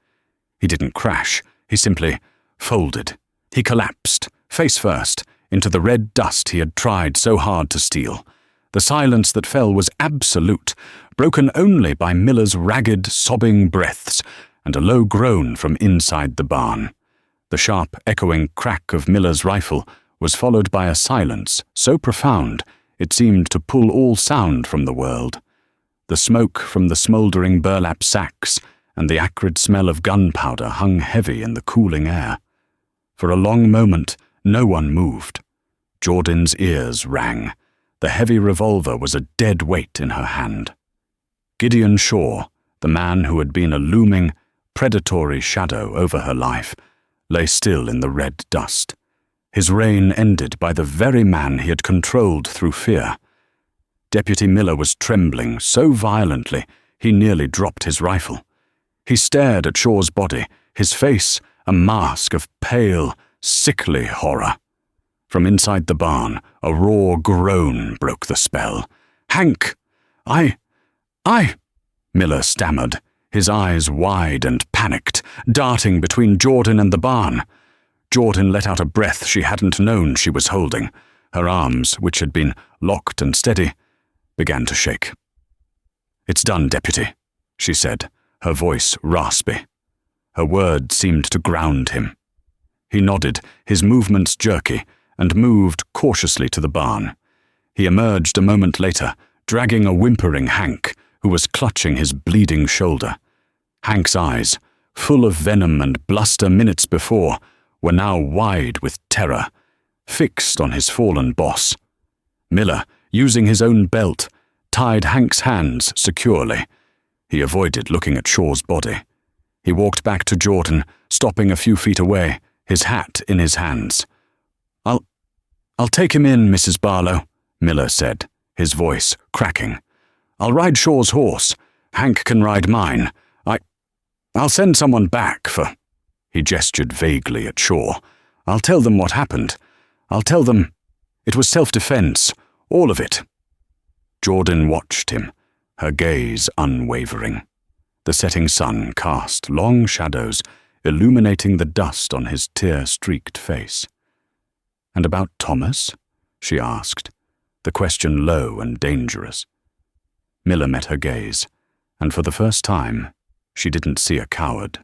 He didn't crash, he simply folded. He collapsed, face first, into the red dust he had tried so hard to steal. The silence that fell was absolute, broken only by Miller's ragged, sobbing breaths and a low groan from inside the barn. The sharp, echoing crack of Miller's rifle was followed by a silence so profound it seemed to pull all sound from the world. The smoke from the smouldering burlap sacks and the acrid smell of gunpowder hung heavy in the cooling air. For a long moment, no one moved. Jordan's ears rang. The heavy revolver was a dead weight in her hand. Gideon Shaw, the man who had been a looming, predatory shadow over her life, lay still in the red dust. His reign ended by the very man he had controlled through fear. Deputy Miller was trembling so violently he nearly dropped his rifle. He stared at Shaw's body, his face a mask of pale, sickly horror. From inside the barn, a raw groan broke the spell. "Hank! I..." Miller stammered, his eyes wide and panicked, darting between Jordan and the barn. Jordan let out a breath she hadn't known she was holding. Her arms, which had been locked and steady, began to shake. "It's done, Deputy," she said, her voice raspy. Her words seemed to ground him. He nodded, his movements jerky, and moved cautiously to the barn. He emerged a moment later, dragging a whimpering Hank, who was clutching his bleeding shoulder. Hank's eyes, full of venom and bluster minutes before, were now wide with terror, fixed on his fallen boss. Miller, using his own belt, tied Hank's hands securely. He avoided looking at Shaw's body. He walked back to Jordan, stopping a few feet away, his hat in his hands. I'll take him in, Mrs. Barlow," Miller said, his voice cracking. "I'll ride Shaw's horse. Hank can ride mine. I'll send someone back for..." He gestured vaguely at Shaw. "I'll tell them what happened. I'll tell them it was self-defense, all of it." Jordan watched him, her gaze unwavering. The setting sun cast long shadows, illuminating the dust on his tear-streaked face. "And about Thomas?" she asked, the question low and dangerous. Miller met her gaze, and for the first time, she didn't see a coward.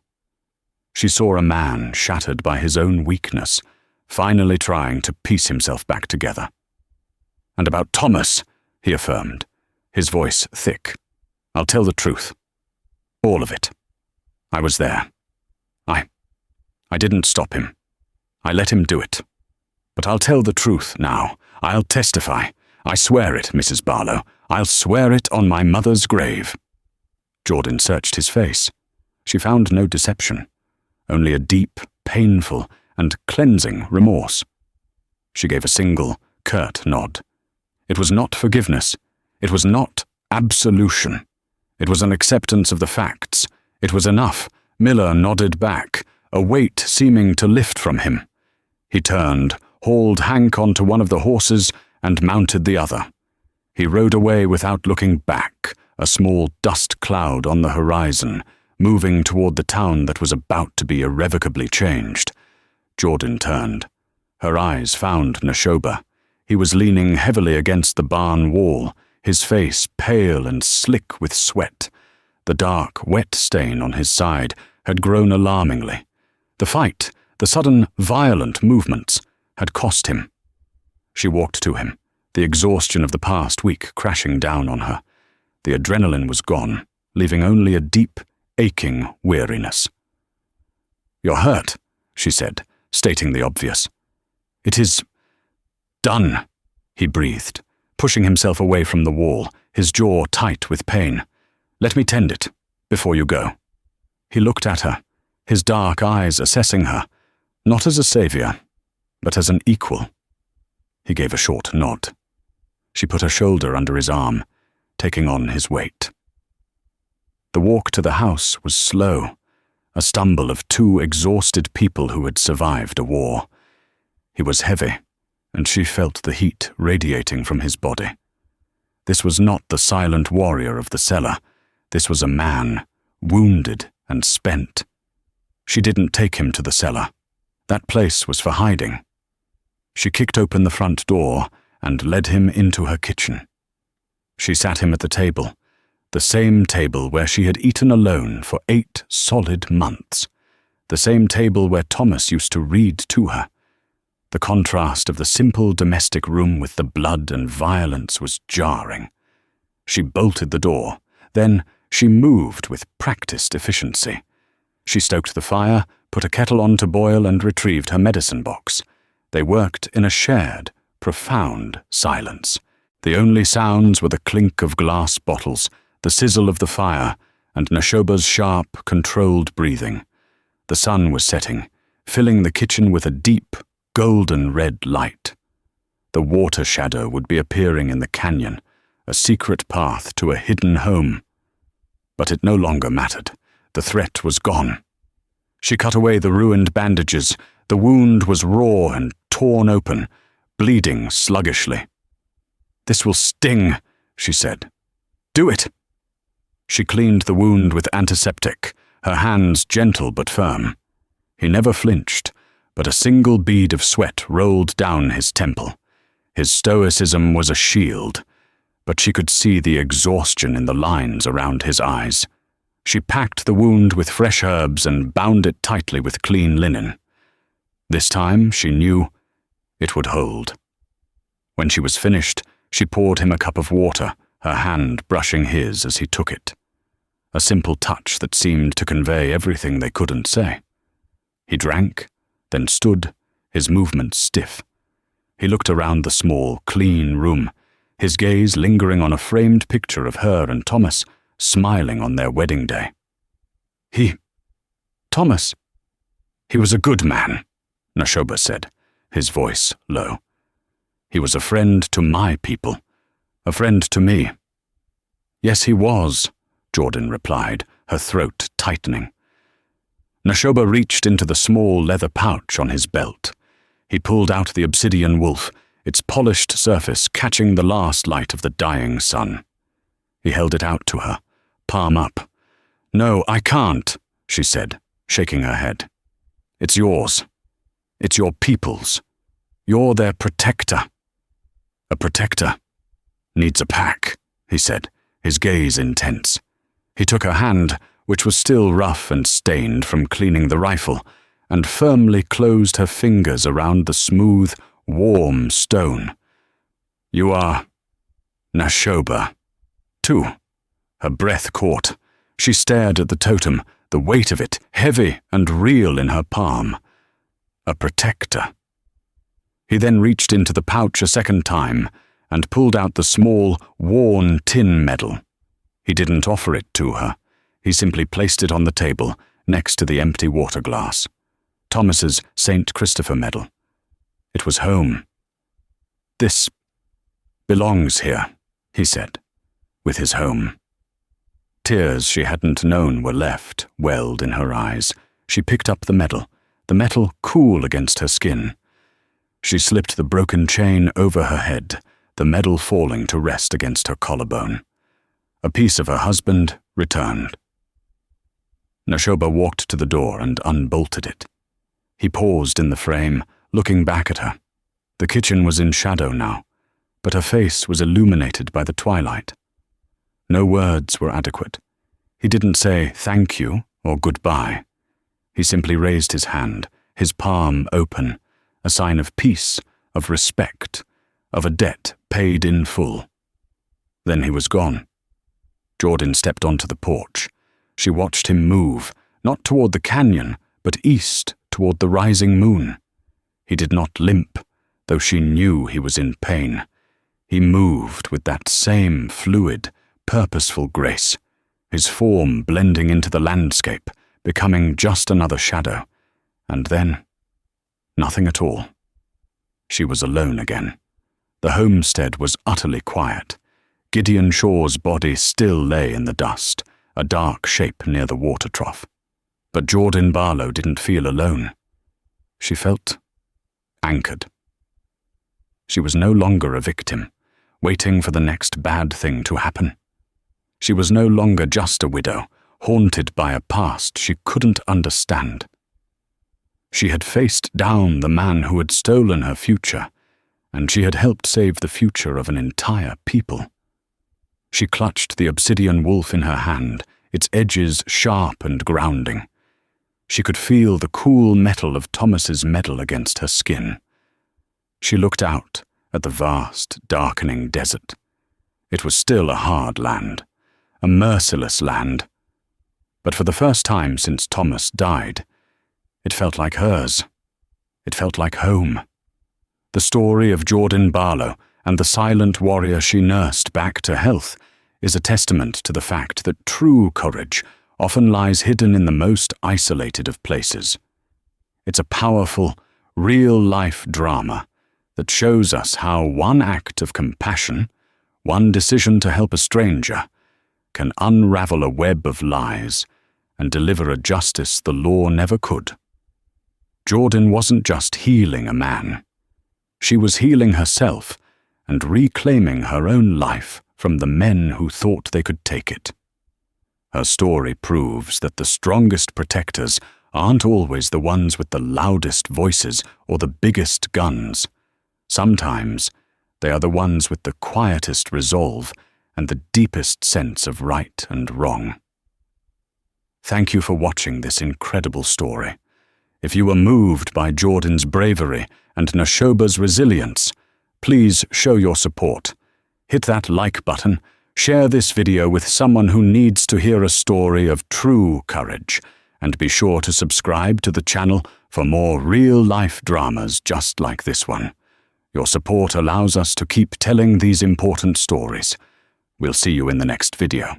She saw a man shattered by his own weakness, finally trying to piece himself back together. "And about Thomas," he affirmed, his voice thick. "I'll tell the truth. All of it. I was there. I didn't stop him. I let him do it. But I'll tell the truth now. I'll testify. I swear it, Mrs. Barlow. I'll swear it on my mother's grave." Jordan searched his face. She found no deception, only a deep, painful, and cleansing remorse. She gave a single, curt nod. It was not forgiveness. It was not absolution. It was an acceptance of the facts. It was enough. Miller nodded back, a weight seeming to lift from him. He turned, hauled Hank onto one of the horses, and mounted the other. He rode away without looking back, a small dust cloud on the horizon, moving toward the town that was about to be irrevocably changed. Jordan turned. Her eyes found Neshoba. He was leaning heavily against the barn wall, his face pale and slick with sweat. The dark, wet stain on his side had grown alarmingly. The fight, the sudden, violent movements, had cost him. She walked to him, the exhaustion of the past week crashing down on her. The adrenaline was gone, leaving only a deep, aching weariness. "You're hurt," she said, stating the obvious. "It is done," he breathed, pushing himself away from the wall, his jaw tight with pain. "Let me tend it, before you go." He looked at her, his dark eyes assessing her, not as a savior, but as an equal. He gave a short nod. She put her shoulder under his arm, taking on his weight. The walk to the house was slow, a stumble of two exhausted people who had survived a war. He was heavy, and she felt the heat radiating from his body. This was not the silent warrior of the cellar. This was a man, wounded and spent. She didn't take him to the cellar. That place was for hiding. She kicked open the front door and led him into her kitchen. She sat him at the table, the same table where she had eaten alone for 8 solid months, the same table where Thomas used to read to her. The contrast of the simple domestic room with the blood and violence was jarring. She bolted the door. Then she moved with practiced efficiency. She stoked the fire, put a kettle on to boil, and retrieved her medicine box. They worked in a shared, profound silence. The only sounds were the clink of glass bottles, the sizzle of the fire, and Nashoba's sharp, controlled breathing. The sun was setting, filling the kitchen with a deep, golden red light. The water shadow would be appearing in the canyon, a secret path to a hidden home. But it no longer mattered. The threat was gone. She cut away the ruined bandages. The wound was raw and torn open, bleeding sluggishly. "This will sting," she said. "Do it." She cleaned the wound with antiseptic, her hands gentle but firm. He never flinched, but a single bead of sweat rolled down his temple. His stoicism was a shield, but she could see the exhaustion in the lines around his eyes. She packed the wound with fresh herbs and bound it tightly with clean linen. This time, she knew, it would hold. When she was finished, she poured him a cup of water, her hand brushing his as he took it. A simple touch that seemed to convey everything they couldn't say. He drank, then stood, his movements stiff. He looked around the small, clean room, his gaze lingering on a framed picture of her and Thomas, smiling on their wedding day. Thomas. He was a good man, Nashoba said, his voice low. He was a friend to my people, a friend to me. Yes, he was, Jordan replied, her throat tightening. Nashoba reached into the small leather pouch on his belt. He pulled out the obsidian wolf, its polished surface catching the last light of the dying sun. He held it out to her, palm up. "No, I can't," she said, shaking her head. "It's yours. It's your people's. You're their protector." "A protector needs a pack," he said, his gaze intense. He took her hand, which was still rough and stained from cleaning the rifle, and firmly closed her fingers around the smooth, warm stone. "You are Nashoba, too." Her breath caught. She stared at the totem, the weight of it heavy and real in her palm. A protector. He then reached into the pouch a second time and pulled out the small, worn tin medal. He didn't offer it to her. He simply placed it on the table, next to the empty water glass. Thomas's St. Christopher medal. It was home. "This belongs here," he said, with his home. Tears she hadn't known were left, welled in her eyes. She picked up the metal cool against her skin. She slipped the broken chain over her head, the medal falling to rest against her collarbone. A piece of her husband returned. Nashoba walked to the door and unbolted it. He paused in the frame, looking back at her. The kitchen was in shadow now, but her face was illuminated by the twilight. No words were adequate. He didn't say thank you or goodbye. He simply raised his hand, his palm open, a sign of peace, of respect, of a debt paid in full. Then he was gone. Jordan stepped onto the porch. She watched him move, not toward the canyon, but east toward the rising moon. He did not limp, though she knew he was in pain. He moved with that same fluid, purposeful grace, his form blending into the landscape, becoming just another shadow. And then, nothing at all. She was alone again. The homestead was utterly quiet. Gideon Shaw's body still lay in the dust, a dark shape near the water trough. But Jordan Barlow didn't feel alone. She felt anchored. She was no longer a victim, waiting for the next bad thing to happen. She was no longer just a widow, haunted by a past she couldn't understand. She had faced down the man who had stolen her future, and she had helped save the future of an entire people. She clutched the obsidian wolf in her hand, its edges sharp and grounding. She could feel the cool metal of Thomas's medal against her skin. She looked out at the vast, darkening desert. It was still a hard land, a merciless land. But for the first time since Thomas died, it felt like hers. It felt like home. The story of Jordan Barlow and the silent warrior she nursed back to health is a testament to the fact that true courage often lies hidden in the most isolated of places. It's a powerful, real-life drama that shows us how one act of compassion, one decision to help a stranger, can unravel a web of lies and deliver a justice the law never could. Jordan wasn't just healing a man. She was healing herself and reclaiming her own life from the men who thought they could take it. Her story proves that the strongest protectors aren't always the ones with the loudest voices or the biggest guns. Sometimes they are the ones with the quietest resolve and the deepest sense of right and wrong. Thank you for watching this incredible story. If you were moved by Jordan's bravery and Nashoba's resilience, please show your support. Hit that like button, share this video with someone who needs to hear a story of true courage, and be sure to subscribe to the channel for more real-life dramas just like this one. Your support allows us to keep telling these important stories. We'll see you in the next video.